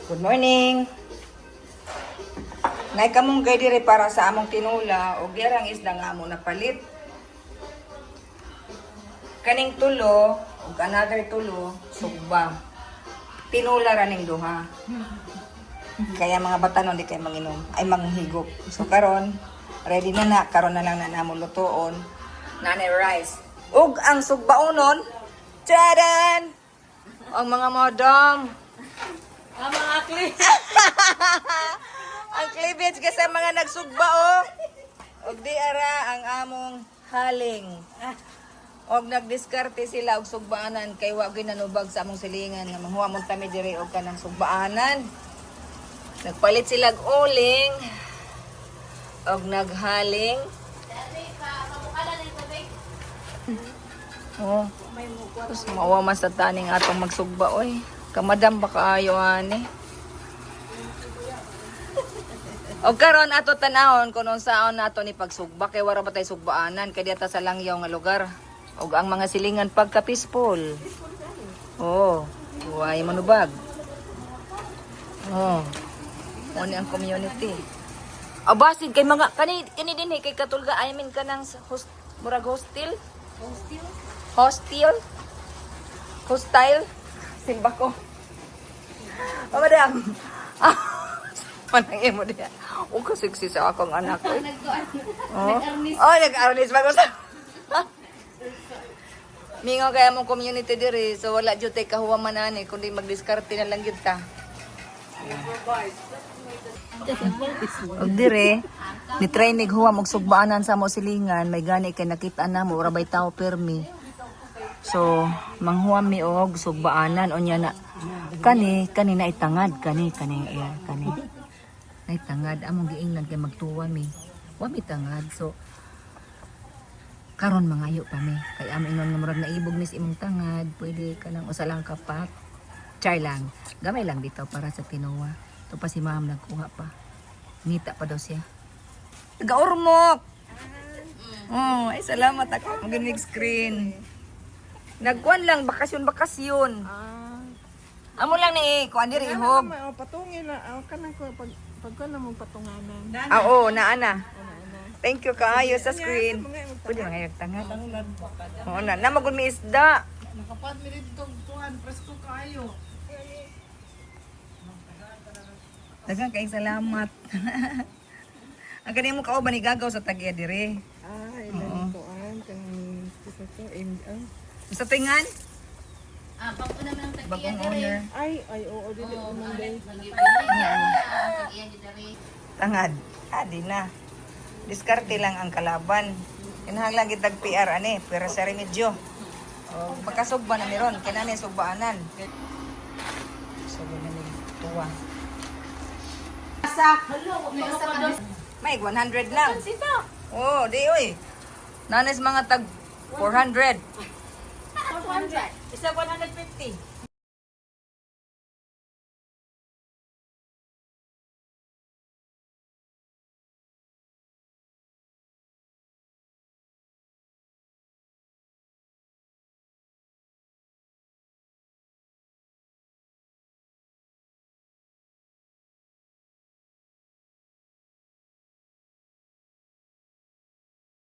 Good morning. Nay kamong gay dire para sa among tinula og dirang isda nga amo napalit. Kaning tulo ug another tulo sugba. Tinula ra ning duha. Kaya mga batanon di kay manginom ay manghigop. So karon ready na karon na lang na namo lutoon. Nanay rice. Ug ang sugbaonon. Charan! Ang mga madam. Ang mga Ang cleavage kasi mga nagsugba oh. Og di ara ang among haling. Og nagdiskarte sila og sugbaanan kay wa gyud nanubag sa among silingan nga manghuwa mon tami diri og kanang sugbaanan. Nagpalit sila og uling og naghaling. Oh. Tapos mawa man sa taning atong magsugba oy. Kamadam baka ayo ani. Og karon ato tanahon kung unsaon nato ni pagsugba kay wara ba tay sugbaanan kay diata sa langyaw nga lugar. Og ang mga silingan pagka peaceful. Oh, way manubag. Oh. Oni ang community. Abasin kay mga kani dinhi kay katulga I mean kanang murag hostel. Hostile. Simba ko. Oh, madam. Panangin mo diya. O kasiksi sa akong anak ko. Nag-arnis ba ko sa... Mingaw kaya mong community diri. So wala dyan tayo kahuwa manani. Kundi magdiskarte na lang yun ta. Og dire, ni try mig huwa og sugbaanan sa mo silingan. May gani kay nakita na mo. Rabay tao permi. So, manghuam mi og sugbaanan. Onya na. Kani na itangad. Kani. Ay tangad among giingnan kay magtuwa mi. Wa mi tangad so karon mangayo pa mi. Kay amo ingon nga murag naibog mis imong tangad, pwede ka lang usa lang kapak. Char lang. Gamay lang dito para sa tinuwa. To pa si ma'am nagkuha pa. Ngita pa daw siya. Taga-urmok. Oh, ay salamat ako mag screen. Nagkuan lang bakasyon. Amo lang ni kuan diri ihog. patungin na. Kanang ko pagka na mong patunganan. Oo, naana. Thank you kaayo sa screen. Pwede mga tangad. Oo na, namagod mi isda. Nakapad mi dito tuan presko kayo. Daghang kay salamat. Ang kanimo kauban ni gagaw sa tagya dire. Ilan tuan kanang Sa tingan? Pag-una man ang Bagong owner. Ay, oo, dili man day. Tangad. Di na. Diskarte lang ang kalaban. Kinahanglan gitag PR ani, pero sa remedyo. Pagkasugba na meron, kinani sugbaanan. Sugba na ni tuwa. May 100 lang. Oh, di oy. Nanes mga tag 400. $400. Isa 150.